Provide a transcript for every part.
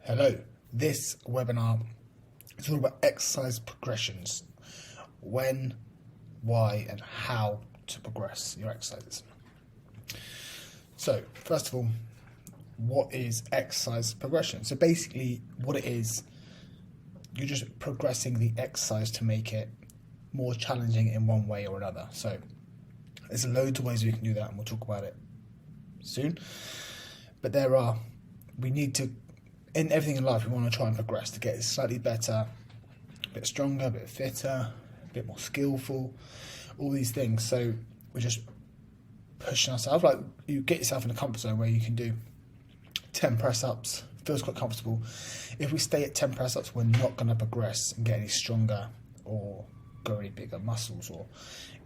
Hello, this webinar is all about exercise progressions. When, why, and how to progress your exercises. So, first of all, what is exercise progression? So basically what it is, you're just progressing the exercise to make it more challenging in one way or another. So there's loads of ways we can do that, and we'll talk about it soon. But we need to, in everything in life, we want to try and progress to get slightly better, a bit stronger, a bit fitter, a bit more skillful, all these things. So we're just pushing ourselves. Like, you get yourself in a comfort zone where you can do 10 press-ups, feels quite comfortable. If we stay at 10 press-ups, we're not going to progress and get any stronger or grow any bigger muscles or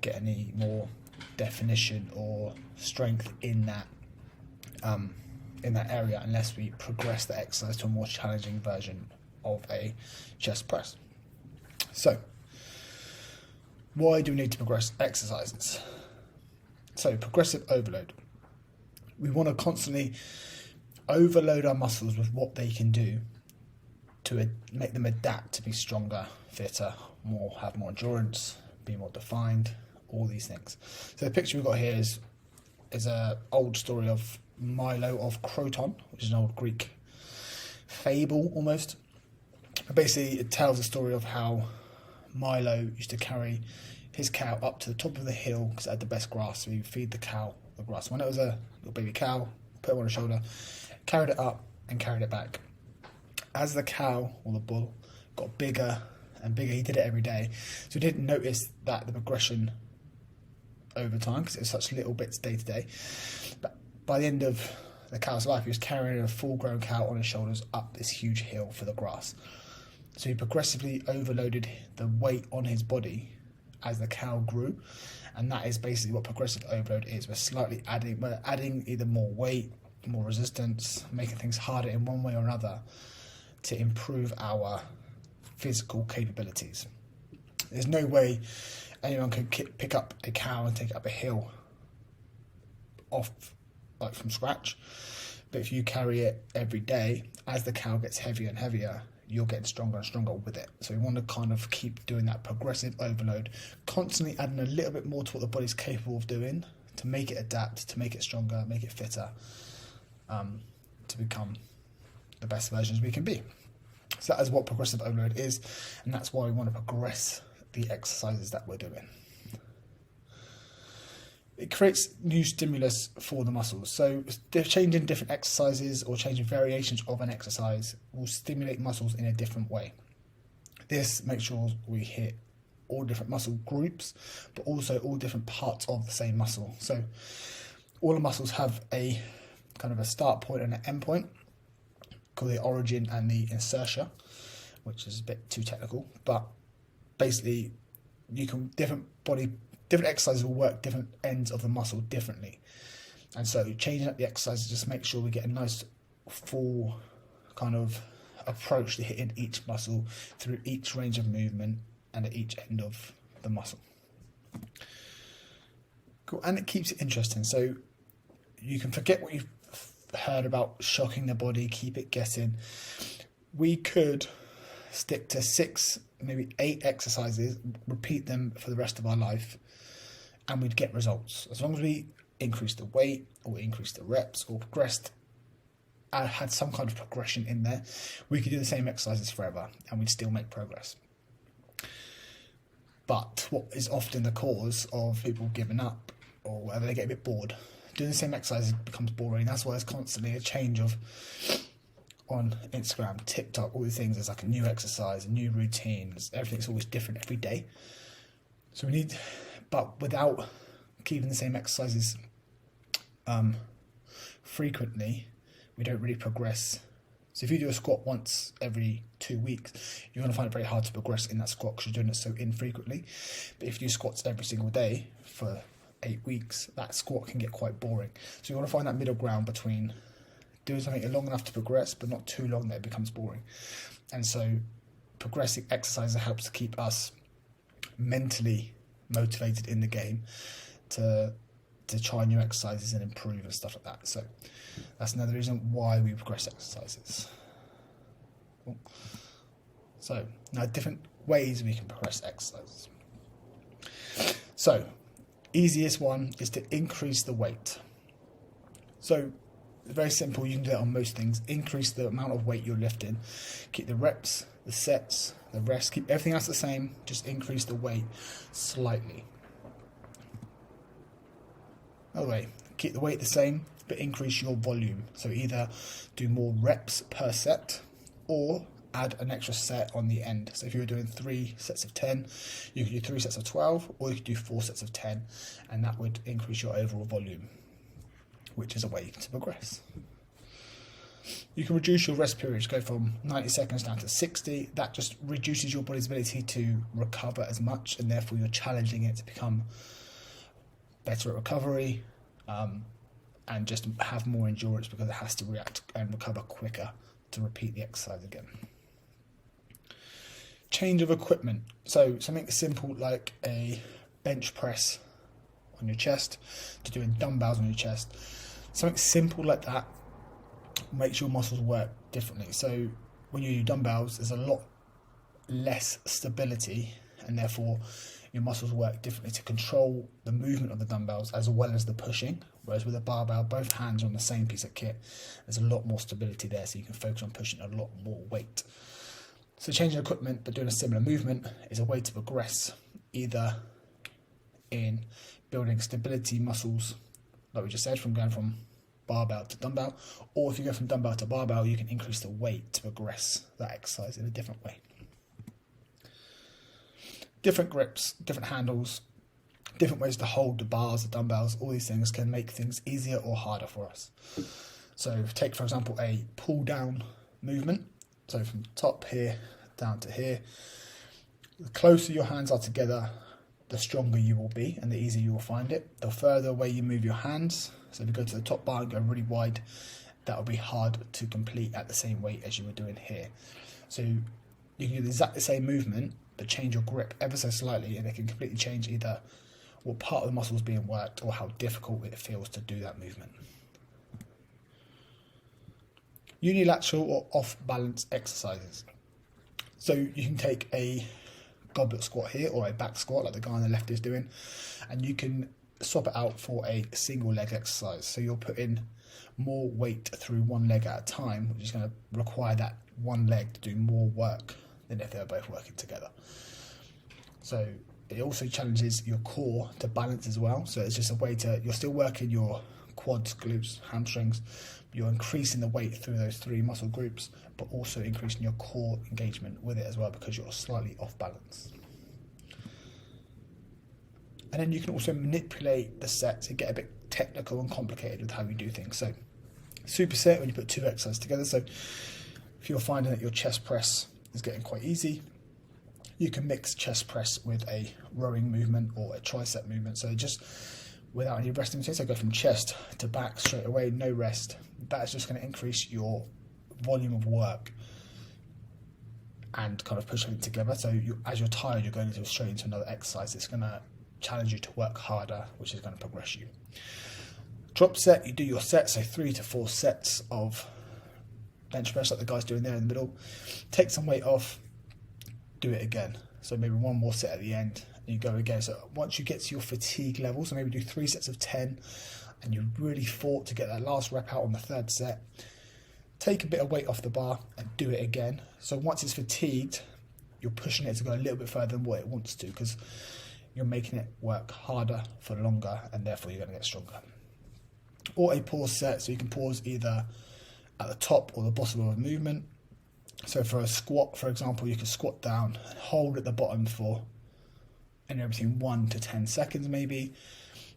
get any more definition or strength in that area unless we progress the exercise to a more challenging version of a chest press. So, why do we need to progress exercises? So, progressive overload. We want to constantly overload our muscles with what they can do to make them adapt to be stronger, fitter, have more endurance, be more defined, all these things. So the picture we've got here is an old story of Milo of Croton, which is an old Greek fable almost. But basically it tells the story of how Milo used to carry his cow up to the top of the hill because it had the best grass, so he would feed the cow the grass. When it was a little baby cow, put it on his shoulder, carried it up and carried it back. As the cow, or the bull, got bigger and bigger, he did it every day, so he didn't notice that the progression over time because it was such little bits day to day. But by the end of the cow's life, he was carrying a full-grown cow on his shoulders up this huge hill for the grass. So he progressively overloaded the weight on his body as the cow grew, and that is basically what progressive overload is. We're adding either more weight, more resistance, making things harder in one way or another to improve our physical capabilities. There's no way anyone can pick up a cow and take it up a hill from scratch. But if you carry it every day, as the cow gets heavier and heavier, you're getting stronger and stronger with it. So we want to kind of keep doing that progressive overload, constantly adding a little bit more to what the body's capable of doing to make it adapt, to make it stronger, make it fitter, to become the best versions we can be. So that is what progressive overload is, and that's why we want to progress the exercises that we're doing. It creates new stimulus for the muscles. So changing different exercises or changing variations of an exercise will stimulate muscles in a different way. This makes sure we hit all different muscle groups, but also all different parts of the same muscle. So all the muscles have a kind of a start point and an end point, called the origin and the insertia, which is a bit too technical, but basically different exercises will work different ends of the muscle differently. And so changing up the exercises just make sure we get a nice full kind of approach to hitting each muscle through each range of movement and at each end of the muscle. Cool. And it keeps it interesting. So you can forget what you've heard about shocking the body, keep it guessing. We could stick to 6, maybe 8 exercises, repeat them for the rest of our life, and we'd get results. As long as we increased the weight, or increased the reps, or progressed, and had some kind of progression in there, we could do the same exercises forever, and we'd still make progress. But what is often the cause of people giving up, or whatever, they get a bit bored. Doing the same exercise becomes boring. That's why there's constantly a change on Instagram, TikTok, all these things. There's like a new exercise, a new routine. Everything's always different every day. So but without keeping the same exercises frequently, we don't really progress. So if you do a squat once every 2 weeks, you're going to find it very hard to progress in that squat because you're doing it so infrequently. But if you do squats every single day for 8 weeks, that squat can get quite boring. So you want to find that middle ground between doing something long enough to progress, but not too long that it becomes boring. And so progressing exercises helps to keep us mentally motivated in the game to try new exercises and improve and stuff like that. So that's another reason why we progress exercises. So now different ways we can progress exercises. So easiest one is to increase the weight. So very simple, you can do that on most things. Increase the amount of weight you're lifting. Keep the reps, the sets, the rest, keep everything else the same, just increase the weight slightly. Another way, keep the weight the same, but increase your volume. So either do more reps per set or add an extra set on the end. So if you were doing 3 sets of 10, you could do 3 sets of 12, or you could do 4 sets of 10, and that would increase your overall volume, which is a way to progress. You can reduce your rest periods, go from 90 seconds down to 60. That just reduces your body's ability to recover as much, and therefore you're challenging it to become better at recovery, and just have more endurance because it has to react and recover quicker to repeat the exercise again. Change of equipment. So something simple like a bench press on your chest to doing dumbbells on your chest. Something simple like that makes your muscles work differently. So when you do dumbbells, there's a lot less stability, and therefore your muscles work differently to control the movement of the dumbbells as well as the pushing. Whereas with a barbell, both hands are on the same piece of kit. There's a lot more stability there, so you can focus on pushing a lot more weight. So changing equipment but doing a similar movement is a way to progress, either in building stability muscles, like we just said, from going from barbell to dumbbell, or if you go from dumbbell to barbell, you can increase the weight to progress that exercise in a different way. Different grips, different handles, different ways to hold the bars, the dumbbells, all these things can make things easier or harder for us. So take, for example, a pull down movement. So from top here down to here, the closer your hands are together, the stronger you will be and the easier you will find it. The further away you move your hands, so if you go to the top bar and go really wide, that will be hard to complete at the same weight as you were doing here. So you can do the exact same movement, but change your grip ever so slightly, and it can completely change either what part of the muscle is being worked or how difficult it feels to do that movement. Unilateral or off-balance exercises. So you can take a goblet squat here or a back squat like the guy on the left is doing, and you can swap it out for a single leg exercise. So you'll put in more weight through one leg at a time, which is going to require that one leg to do more work than if they were both working together. So it also challenges your core to balance as well. So it's just a way to, you're still working your quads, glutes, hamstrings, you're increasing the weight through those 3 muscle groups, but also increasing your core engagement with it as well because you're slightly off balance. And then you can also manipulate the sets and get a bit technical and complicated with how you do things. So superset, when you put 2 exercises together. So if you're finding that your chest press is getting quite easy, you can mix chest press with a rowing movement or a tricep movement. So just without any resting between, so go from chest to back straight away, no rest. That's just going to increase your volume of work and kind of push everything together. So as you're tired, you're going straight into another exercise. It's going to challenge you to work harder, which is going to progress you. Drop set, you do your sets, so 3 to 4 sets of bench press like the guy's doing there in the middle. Take some weight off, do it again. So maybe one more set at the end and you go again. So once you get to your fatigue level, so maybe do 3 sets of 10 and you really fought to get that last rep out on the 3rd set, take a bit of weight off the bar and do it again. So once it's fatigued, you're pushing it to go a little bit further than what it wants to, because you're making it work harder for longer and therefore you're going to get stronger. Or a pause set, so you can pause either at the top or the bottom of a movement. So for a squat, for example, you can squat down and hold at the bottom for anywhere between 1 to 10 seconds maybe,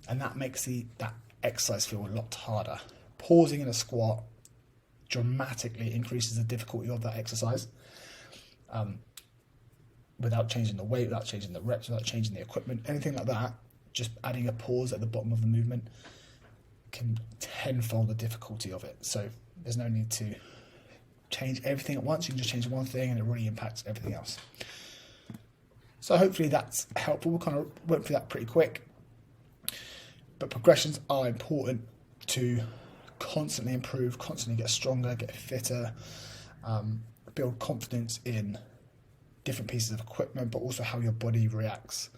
and that makes that exercise feel a lot harder. Pausing in a squat dramatically increases the difficulty of that exercise without changing the weight, without changing the reps, without changing the equipment, anything like that. Just adding a pause at the bottom of the movement can tenfold the difficulty of it. So there's no need to change everything at once. You can just change one thing and it really impacts everything else. So hopefully that's helpful. We kind of went through that pretty quick, but progressions are important to constantly improve, constantly get stronger, get fitter, build confidence in different pieces of equipment, but also how your body reacts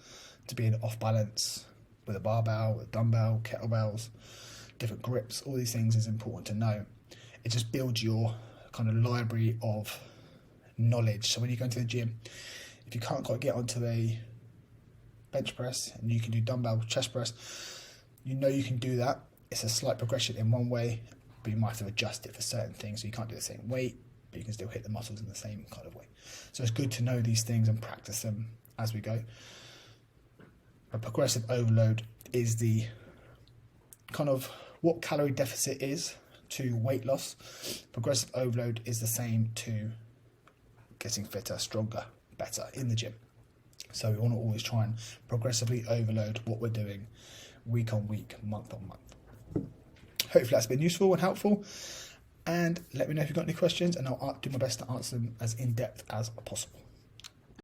to being off balance with a barbell, with a dumbbell, kettlebells, different grips. All these things is important to know. It just builds your kind of library of knowledge. So when you go into the gym, if you can't quite get onto a bench press and you can do dumbbell chest press, you know you can do that. It's a slight progression in one way, but you might have to adjust it for certain things. So you can't do the same weight, but you can still hit the muscles in the same kind of way. So it's good to know these things and practice them as we go. But progressive overload is the kind of what calorie deficit is to weight loss. Progressive overload is the same to getting fitter, stronger, better in the gym. So we want to always try and progressively overload what we're doing week on week, month on month. Hopefully that's been useful and helpful. And let me know if you've got any questions, and I'll do my best to answer them as in-depth as possible.